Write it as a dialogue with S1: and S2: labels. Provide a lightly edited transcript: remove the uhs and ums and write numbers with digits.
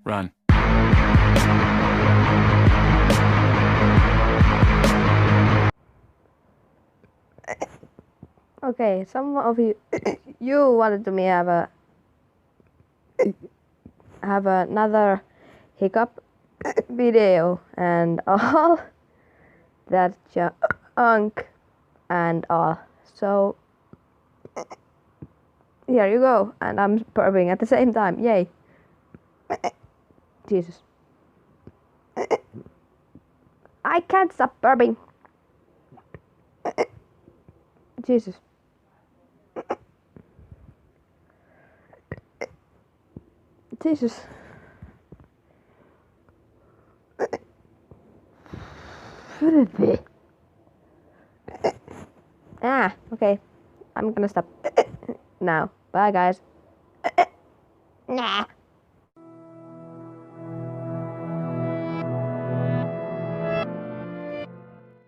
S1: Run.
S2: Okay, some of you you wanted to me have another hiccup video and all that junk and all. So here you go, and I'm burping at the same time. Yay! Jesus, I can't stop burping. Jesus. Jesus. Okay. I'm gonna stop now. Bye, guys. Nah.